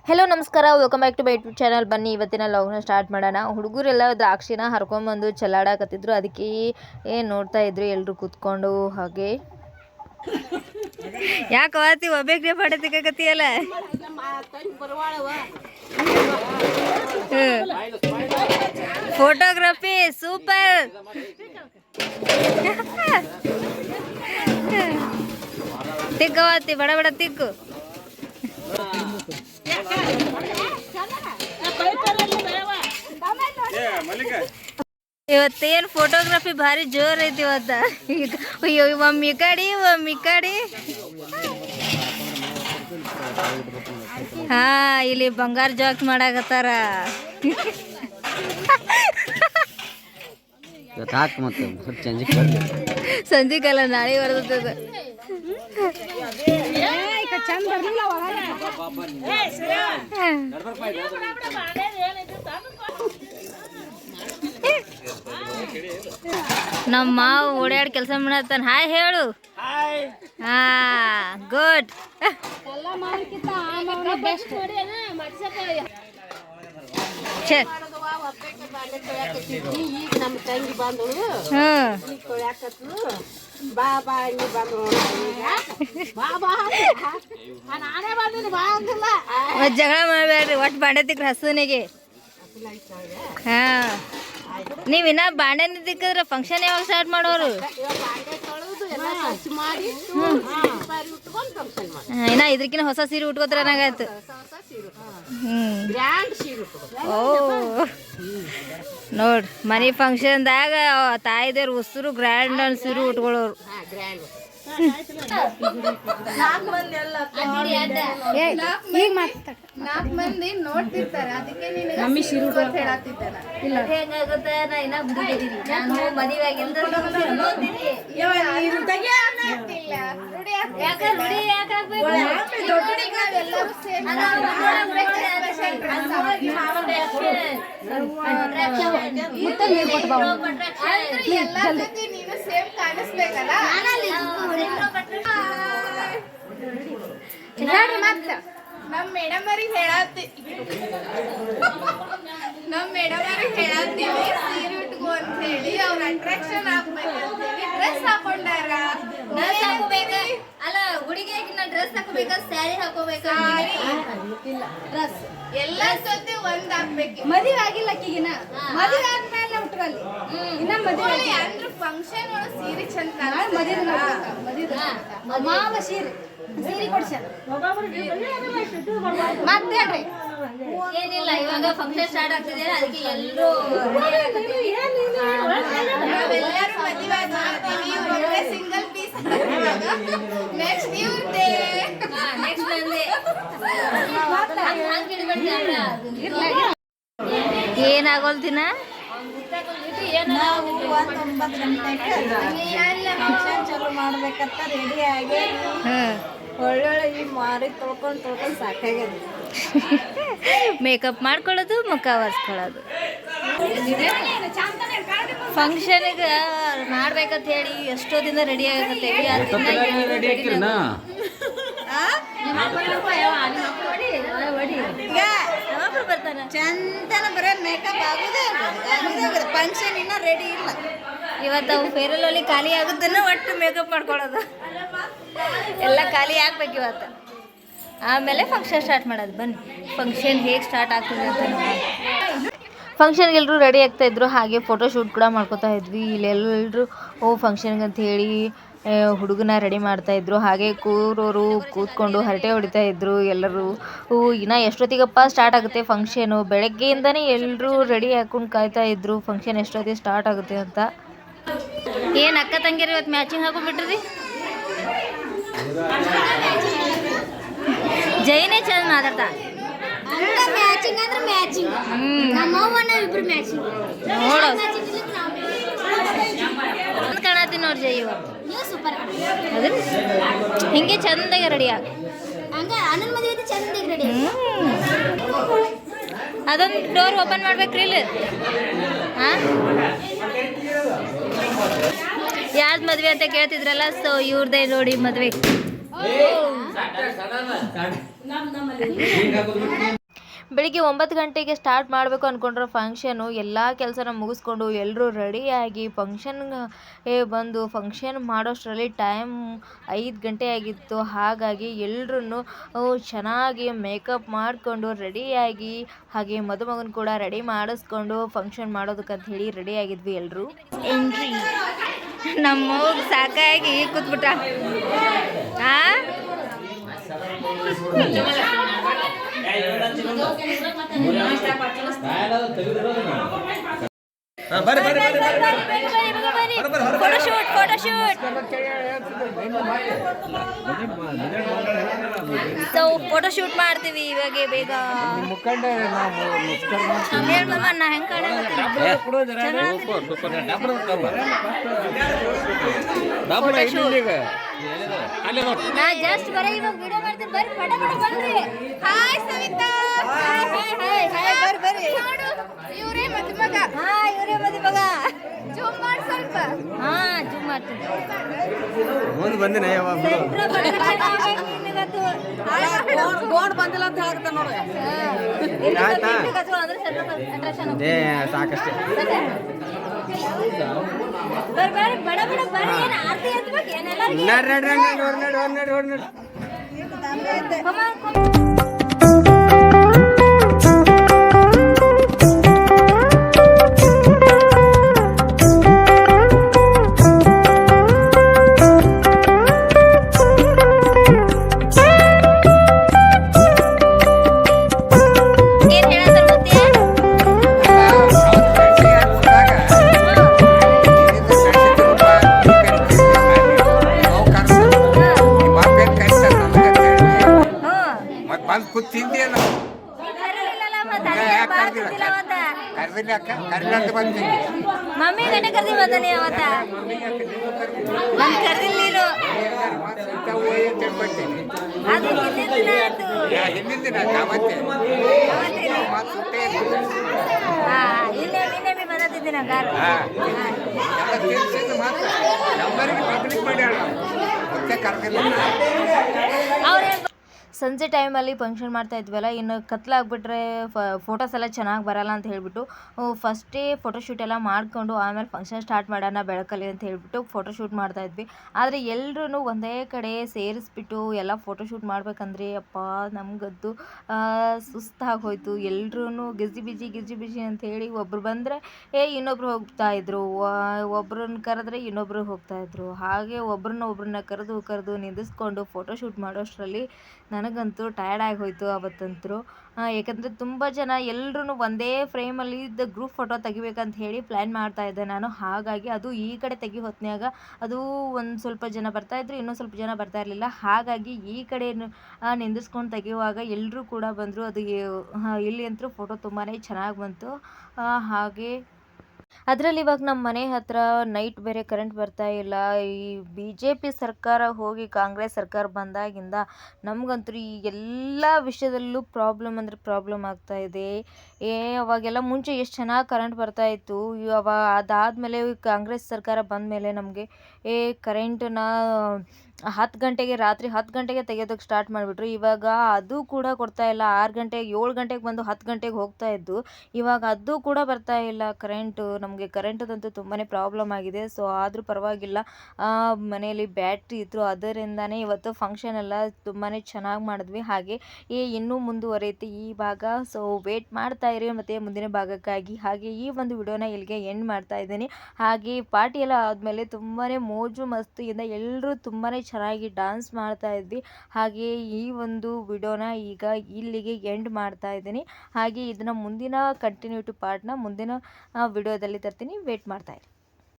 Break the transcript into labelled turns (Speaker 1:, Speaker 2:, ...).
Speaker 1: Hello ನಮಸ್ಕಾರ, welcome back to my YouTube channel. ಬನ್ನಿ ಇವತ್ತಿನ ಲಾಗ್ನ ಸ್ಟಾರ್ಟ್ ಮಾಡೋಣ. ಹುಡುಗರೆಲ್ಲ ದ್ರಾಕ್ಷಿನ ಹರ್ಕೊಂಬಂದು ಚೆಲ್ಲಾಡಕತ್ತಿದ್ರು. ಅದಕ್ಕೆ ನೋಡ್ತಾ ಇದ್ರು ಎಲ್ಲರೂ ಕೂತ್ಕೊಂಡು. ಹಾಗೆ ಯಾಕೆ ಅವತ್ತಿ ಒಬ್ಬೇಕ್ರೆ ಪಡತಿಕತ್ತಿಯಲ್ಲ. Photography super. ತಿಕ್ಕವತ್ತಿ ಬಡ ಬಡ ತಿಕ್ಕು. ಇವತ್ತೇನು ಫೋಟೋಗ್ರಫಿ ಭಾರಿ ಜೋರ್ ಐತಿ ಇವತ್ತ. ಅಯ್ಯೋ ಒಮ್ಮಿ ಕಡಿ ಒಮ್ಮಿ ಕಡಿ. ಹಾ, ಇಲ್ಲಿ ಬಂಗಾರ ಜಾಕ್ ಮಾಡಾಕತ್ತಾರ. ಸಂಜಿಕಲ್ಲ ನಾಳೆ ಬರ್ತದ. ನಮ್ಮ ಮಾವ ಓಡಾಡಿ ಕೆಲಸ ಮಾಡತ್ತಾನ. ಹಾಯ್ ಹೇಳು. ಹಾ, ಗುಡ್. ಜಗಳ ಮಾಡಬೇಡ್ರಿ, ಒಟ್ಟು ಬಾಂಡೆ ತಿಕ್ಕ್ರ ಹಸುನಿಗೆ. ಹಾ, ನೀವಿನ್ನ ಬಾಂಡೆ ತಿಕ್ಕಿದ್ರೆ ಫಂಕ್ಷನ್ ಯಾವಾಗ ಸ್ಟಾರ್ಟ್ ಮಾಡೋರು? ಇನ್ನ ಇದಕ್ಕಿನ್ನ ಹೊಸ ಸೀರೆ ಉಟ್ಕೋತ್ರ ನಂಗಾಯ್ತು. ಓ ನೋಡ್, ಮನಿ ಫಂಕ್ಷನ್ದಾಗ ತಾಯಿದೇವ್ರ ಉಸಿರು ಗ್ರ್ಯಾಂಡ್ ಅನ್ ಸೀರೆ ಉಟ್ಕೊಳ್ಳೋರು.
Speaker 2: ನಾಲ್ಕು ಮಂದಿ ನೋಡ್ತಿರ್ತಾರ, ಅದಕ್ಕೆ ನೀನು ಸೇಮ್ ಕಾಣಿಸ್ಬೇಕಲ್ಲ. ನಮ್ಮ ಮೇಡಮ್ ಅವ್ರಿಗೆ ಹೇಳತ್ತೀವಿ ಸೀರೆ ಉಟ್ಕೋ ಅಂತ ಹೇಳಿ, ಅವ್ರ ಅಟ್ರಾಕ್ಷನ್ ಆಗ್ಬೇಕಂತೇಳಿ ಡ್ರೆಸ್ ಹಾಕೊಂಡಾರ.
Speaker 1: ಅಲ್ಲ, ಹುಡುಗಿ ಡ್ರೆಸ್ ಹಾಕೋಬೇಕ, ಸ್ಯಾರಿ ಹಾಕೋಬೇಕ?
Speaker 2: ಡ್ರೆಸ್ ಎಲ್ಲ ಸೊತೆ ಒಂದ್ ಹಾಕ್ಬೇಕು. ಮದುವೆ ಆಗಿಲ್ಲ ಅಕ್ಕಿಗಿನ, ಮದುವೆ ಆದ್ಮೇಲೆ ಉಟ್ರಲ್ಲಿ. ಇನ್ನ ಮದುವೆ ಅಂದ್ರೆ ಫಂಕ್ಷನ್ ಒಳಗೆ ಸೀರೆ ಚಂದ ಮಾವ ಸೀರೆ ಕೊಡ್ಸ್ಯಾರ. ಮತ್ತೇಳ್ರಿ
Speaker 1: ಏನಿಲ್ಲ, ಇವಾಗ ಫಂಕ್ಷನ್ ಸ್ಟಾರ್ಟ್ ಆಗ್ತಿದೆ, ಅದಕ್ಕೆ ಎಲ್ಲರೂ
Speaker 2: ನಾವೆಲ್ಲರೂ ಮದುವೆ ಆಗ್ತೀವಿ. ಒಳ್ಳೆ ಸಿಂಗಲ್ ಪೀಸ್ ನೆಕ್ಸ್ಟ್ ಇವ್ರದೇ
Speaker 1: ಏನಾಗೋಲ್ದಿನ.
Speaker 2: ನಾವು 9 ಗಂಟೆಗೆ ಫಂಕ್ಷನ್ ಚಾಲು ಮಾಡ್ಬೇಕಂತ ರೆಡಿ ಆಗಿ ಒಳ್ಳೊಳ್ಳೆ ಈ ಮಾರಿ ತೊಳ್ಕೊಂಡು ಸಾಕಾಗ್ಯದ.
Speaker 1: ಮೇಕಪ್ ಮಾಡ್ಕೊಳ್ಳೋದು, ಮುಖ ಒರೆಸ್ಕೊಳ್ಳೋದು. ಫಂಕ್ಷನ್ಗೆ ಮಾಡ್ಬೇಕಂತ ಹೇಳಿ ಎಷ್ಟೋ ದಿನ ರೆಡಿ ಆಗತ್ತೇವಿ. ಬರ್ತಾನೆ
Speaker 2: ಚಂದನ ಬರೀ ಮೇಕಪ್ ಆಗೋದೇ ಫಂಕ್ಷನ್ ಇನ್ನ ರೆಡಿ ಇಲ್ಲ.
Speaker 1: ಇವತ್ತು ಅವು ಫೇರಲ್ ಅಲ್ಲಿ ಖಾಲಿ ಆಗುತ್ತನ್ನ ಒಟ್ಟು ಮೇಕಪ್ ಮಾಡ್ಕೊಳ್ಳೋದು ಎಲ್ಲ ಖಾಲಿ ಆಗ್ಬೇಕು ಇವತ್ತು. ಆಮೇಲೆ ಫಂಕ್ಷನ್ ಸ್ಟಾರ್ಟ್ ಮಾಡೋದು. ಬನ್ನಿ ಫಂಕ್ಷನ್ ಹೇಗೆ ಸ್ಟಾರ್ಟ್ ಆಗ್ತದೆ ಅಂತ ನೋಡಿ. ಫಂಕ್ಷನ್ಗೆ ಎಲ್ಲರೂ ರೆಡಿ ಆಗ್ತಾಯಿದ್ರು. ಹಾಗೆ ಫೋಟೋ ಶೂಟ್ ಕೂಡ ಮಾಡ್ಕೋತಾ ಇದ್ವಿ. ಇಲ್ಲೆಲ್ಲರೂ ಫಂಕ್ಷನ್ಗೆ ಅಂತ ಹೇಳಿ ಹುಡುಗನ ರೆಡಿ ಮಾಡ್ತಾಯಿದ್ರು. ಹಾಗೆ ಕೂರೋರು ಕೂತ್ಕೊಂಡು ಹರಟೆ ಹೊಡಿತಾ ಇದ್ರು ಎಲ್ಲರೂ. ಇನ್ನು ಎಷ್ಟೊತ್ತಿಗಪ್ಪ ಸ್ಟಾರ್ಟ್ ಆಗುತ್ತೆ ಫಂಕ್ಷನು? ಬೆಳಗ್ಗೆಯಿಂದನೇ ಎಲ್ಲರೂ ರೆಡಿ ಹಾಕೊಂಡು ಕಾಯ್ತಾ ಇದ್ರು ಫಂಕ್ಷನ್ ಎಷ್ಟೊತ್ತಿಗೆ ಸ್ಟಾರ್ಟ್ ಆಗುತ್ತೆ ಅಂತ. ಏನು ಅಕ್ಕ ತಂಗಿಯರು ಇವತ್ತು ಮ್ಯಾಚಿಂಗ್ ಹಾಕೊಂಡ್ಬಿಟ್ರಿ? ಜೈನೇ ಚಂದ ಮಾತಾಡ್ತಾ. ನೋಡು ಕಾಣತ್ತೀನಿ ನೋಡಿ ಜೈ ಇವತ್ತು. ಹಿಂಗೆ ಚಂದಾಗಿ ರೆಡಿ ಆಗ. ಅದೊಂದು ಡೋರ್ ಓಪನ್ ಮಾಡ್ಬೇಕ್ರಿ ಇಲ್ಲಿ. ಹಾಂ, ಯಾರ್ದು ಮದುವೆ ಅಂತ ಕೇಳ್ತಿದ್ರಲ್ಲ, ಸೊ ಇವ್ರದೇ ನೋಡಿ ಮದುವೆ. ಬೆಳಿಗ್ಗೆ 9 ಗಂಟೆಗೆ ಸ್ಟಾರ್ಟ್ ಮಾಡಬೇಕು ಅಂದ್ಕೊಂಡ್ರೆ ಫಂಕ್ಷನು ಎಲ್ಲ ಕೆಲಸನ ಮುಗಿಸ್ಕೊಂಡು ಎಲ್ಲರೂ ರೆಡಿಯಾಗಿ ಫಂಕ್ಷನ್ಗೆ ಬಂದು ಫಂಕ್ಷನ್ ಮಾಡೋಷ್ಟರಲ್ಲಿ ಟೈಮ್ 5 ಗಂಟೆ ಆಗಿತ್ತು. ಹಾಗಾಗಿ ಎಲ್ಲರೂ ಚೆನ್ನಾಗಿ ಮೇಕಪ್ ಮಾಡಿಕೊಂಡು ರೆಡಿಯಾಗಿ ಹಾಗೆ ಮದುಮಗನ ಕೂಡ ರೆಡಿ ಮಾಡಿಸ್ಕೊಂಡು ಫಂಕ್ಷನ್ ಮಾಡೋದಕ್ಕಂತ ಹೇಳಿ ರೆಡಿ ಆಗಿದ್ವಿ ಎಲ್ಲರೂ. ಎಂಟ್ರಿ ನಮ್ಮ ಸಾಕಾಗಿ ಕೂತ್ಬಿಟ್ಟ. ಫೋಟೋಶೂಟ್ ಮಾಡ್ತೀವಿ ಇವಾಗ ಬೇಗ. ನಾ ಹೆಂಗ್ ನಾ ಜಸ್ಟ್ ಬರೀ ಇವಾಗ ವಿಡಿಯೋ ಮಾಡ್ತೀನಿ. ಬರ್ರಿ ಪಟ ಪಟ ಬನ್ರಿ. ಹಾಯ್ ಸವಿತಾ. ಬರ್ರಿ
Speaker 2: ಇವ್ರೇ ಮದುಮಗ.
Speaker 1: ಇವರೇ ಮದುಮಗ.
Speaker 2: ಜೂಮ್ ಮಾಡಿ ಸ್ವಲ್ಪ.
Speaker 1: ಜೂಮ್ ಮಾಡ್ತೀನಿ.
Speaker 3: ಮುಂದೆ ಬಂದಿನ
Speaker 2: ಗೋಡ್ ಬಂದಿಲ್ಲ ಅಂತ ಹೇಳ್ತಾ ನೋಡಿ.
Speaker 3: ಸಾಕಷ್ಟೇ.
Speaker 1: ಮಮ್ಮಿ ಗಂಟೆ ಕರ್ದಿ ಬಂದಾನೆ ಅವತ್ತ. ನನ್ ಕರ್ದಿಲ್ಲ ನೀನು. ಅದು ಇನ್ನೇಮಿ ಬಂದಿದ್ದೀನಿ ಕಾರು. ಅವ್ರೇ ಸಂಜೆ ಟೈಮಲ್ಲಿ ಫಂಕ್ಷನ್ ಮಾಡ್ತಾ ಇದ್ವಲ್ಲ, ಇನ್ನು ಕತ್ಲಾಗ್ಬಿಟ್ರೆ ಫೋಟೋಸ್ ಎಲ್ಲ ಚೆನ್ನಾಗಿ ಬರಲ್ಲ ಅಂತ ಹೇಳಿಬಿಟ್ಟು ಫಸ್ಟೇ ಫೋಟೋಶೂಟ್ ಎಲ್ಲ ಮಾಡಿಕೊಂಡು ಆಮೇಲೆ ಫಂಕ್ಷನ್ ಸ್ಟಾರ್ಟ್ ಮಾಡೋಣ ಬೆಳಕಲ್ಲಿ ಅಂತ ಹೇಳಿಬಿಟ್ಟು ಫೋಟೋಶೂಟ್ ಮಾಡ್ತಾಯಿದ್ವಿ. ಆದರೆ ಎಲ್ಲರೂ ಒಂದೇ ಕಡೆ ಸೇರಿಸ್ಬಿಟ್ಟು ಎಲ್ಲ ಫೋಟೋಶೂಟ್ ಮಾಡಬೇಕಂದ್ರೆ ಅಪ್ಪ ನಮಗದ್ದು ಸುಸ್ತಾಗೋಯ್ತು. ಎಲ್ಲರೂ ಗಿಜಿ ಬಿಜಿ ಅಂತ ಹೇಳಿ ಒಬ್ರು ಬಂದರೆ ಇನ್ನೊಬ್ರು ಹೋಗ್ತಾಯಿದ್ರು, ಒಬ್ರನ್ನ ಕರೆದ್ರೆ ಇನ್ನೊಬ್ರು ಹೋಗ್ತಾಯಿದ್ರು. ಹಾಗೆ ಒಬ್ರನ್ನ ಕರೆದು ನಿಂದಿಸ್ಕೊಂಡು ಫೋಟೋಶೂಟ್ ಮಾಡೋಷ್ಟರಲ್ಲಿ ನನಗಂತೂ ಟಯರ್ಡ್ ಆಗಿ ಹೋಯಿತು ಅವತ್ತಂತೂ. ಯಾಕಂದರೆ ತುಂಬ ಜನ ಎಲ್ಲರೂ ಒಂದೇ ಫ್ರೇಮಲ್ಲಿ ಇದ್ದ ಗ್ರೂಪ್ ಫೋಟೋ ತೆಗಿಬೇಕಂತ ಹೇಳಿ ಪ್ಲ್ಯಾನ್ ಮಾಡ್ತಾಯಿದ್ದೆ ನಾನು. ಹಾಗಾಗಿ ಅದು ಈ ಕಡೆ ತೆಗಿ ಹೊತ್ನ್ಯಾಗ ಅದು ಒಂದು ಸ್ವಲ್ಪ ಜನ ಬರ್ತಾಯಿದ್ರು, ಇನ್ನೊಂದು ಸ್ವಲ್ಪ ಜನ ಬರ್ತಾ ಇರಲಿಲ್ಲ. ಹಾಗಾಗಿ ಈ ಕಡೆ ನಿಂದಿಸ್ಕೊಂಡು ತೆಗೆಯುವಾಗ ಎಲ್ಲರೂ ಕೂಡ ಬಂದರು. ಅದು ಇಲ್ಲಿ ಅಂತೂ ಫೋಟೋ ತುಂಬಾ ಚೆನ್ನಾಗಿ ಬಂತು. ಹಾಗೆ ಅದರಲ್ಲಿ ಇವಾಗ ನಮ್ಮ ಮನೆ ಹತ್ರ ನೈಟ್ ಬೇರೆ ಕರೆಂಟ್ ಬರ್ತಾ ಇಲ್ಲ. ಈ BJP ಸರ್ಕಾರ ಹೋಗಿ ಕಾಂಗ್ರೆಸ್ ಸರ್ಕಾರ ಬಂದಾಗಿಂದ ನಮಗಂತೂ ಈ ಎಲ್ಲ ವಿಷಯದಲ್ಲೂ ಪ್ರಾಬ್ಲಮ್ ಆಗ್ತಾ ಇದೆ. ಅವಾಗೆಲ್ಲ ಮುಂಚೆ ಎಷ್ಟು ಚೆನ್ನಾಗಿ ಕರೆಂಟ್ ಬರ್ತಾ ಇತ್ತು. ಅದಾದಮೇಲೆ ಕಾಂಗ್ರೆಸ್ ಸರ್ಕಾರ ಬಂದಮೇಲೆ ನಮಗೆ ಕರೆಂಟನ್ನ 10 ಗಂಟೆಗೆ ರಾತ್ರಿ 10 ಗಂಟೆಗೆ ತೆಗೆಯೋದಕ್ಕೆ ಸ್ಟಾರ್ಟ್ ಮಾಡಿಬಿಟ್ರು. ಇವಾಗ ಅದು ಕೂಡ ಕೊಡ್ತಾ ಇಲ್ಲ. 6 ಗಂಟೆಗೆ 7 ಗಂಟೆಗೆ ಬಂದು 10 ಗಂಟೆಗೆ ಹೋಗ್ತಾ ಇದ್ದು, ಇವಾಗ ಅದು ಕೂಡ ಬರ್ತಾ ಇಲ್ಲ ಕರೆಂಟು. ನಮಗೆ ಕರೆಂಟದಂತೂ ತುಂಬಾ ಪ್ರಾಬ್ಲಮ್ ಆಗಿದೆ. ಸೊ ಆದರೂ ಪರವಾಗಿಲ್ಲ, ಮನೆಯಲ್ಲಿ ಬ್ಯಾಟ್ರಿ ಇತ್ತು, ಅದರಿಂದನೇ ಇವತ್ತು ಫಂಕ್ಷನ್ ಎಲ್ಲ ತುಂಬಾ ಚೆನ್ನಾಗಿ ಮಾಡಿದ್ವಿ. ಹಾಗೆ ಇನ್ನೂ ಮುಂದುವರಿಯುತ್ತೆ ಈ ಭಾಗ. ಸೊ ವೇಟ್ ಮಾಡ್ತಾ ಇರಿ ಮತ್ತು ಮುಂದಿನ ಭಾಗಕ್ಕಾಗಿ. ಹಾಗೆ ಈ ಒಂದು ವಿಡಿಯೋನ ಇಲ್ಲಿಗೆ ಎಂಡ್ ಮಾಡ್ತಾ ಇದ್ದೀನಿ. ಹಾಗೆ ಪಾರ್ಟಿ ಎಲ್ಲ ಆದಮೇಲೆ ತುಂಬಾ ಮೋಜು ಮಸ್ತಿಯಿಂದ ಎಲ್ಲರೂ ತುಂಬಾ ಚೆನ್ನಾಗಿ ಡ್ಯಾನ್ಸ್ ಮಾಡ್ತಾ ಇದ್ವಿ. ಹಾಗೆ ಈ ಒಂದು ವಿಡಿಯೋನ ಈಗ ಇಲ್ಲಿಗೆ ಎಂಡ್ ಮಾಡ್ತಾ ಇದ್ದೀನಿ. ಹಾಗೆ ಇದನ್ನ ಮುಂದಿನ ಕಂಟಿನ್ಯೂಟಿ ಪಾರ್ಟ್ನ ಮುಂದಿನ ವಿಡಿಯೋದಲ್ಲಿ ತರ್ತೀನಿ. ವೇಟ್ ಮಾಡ್ತಾ ಇರಿ.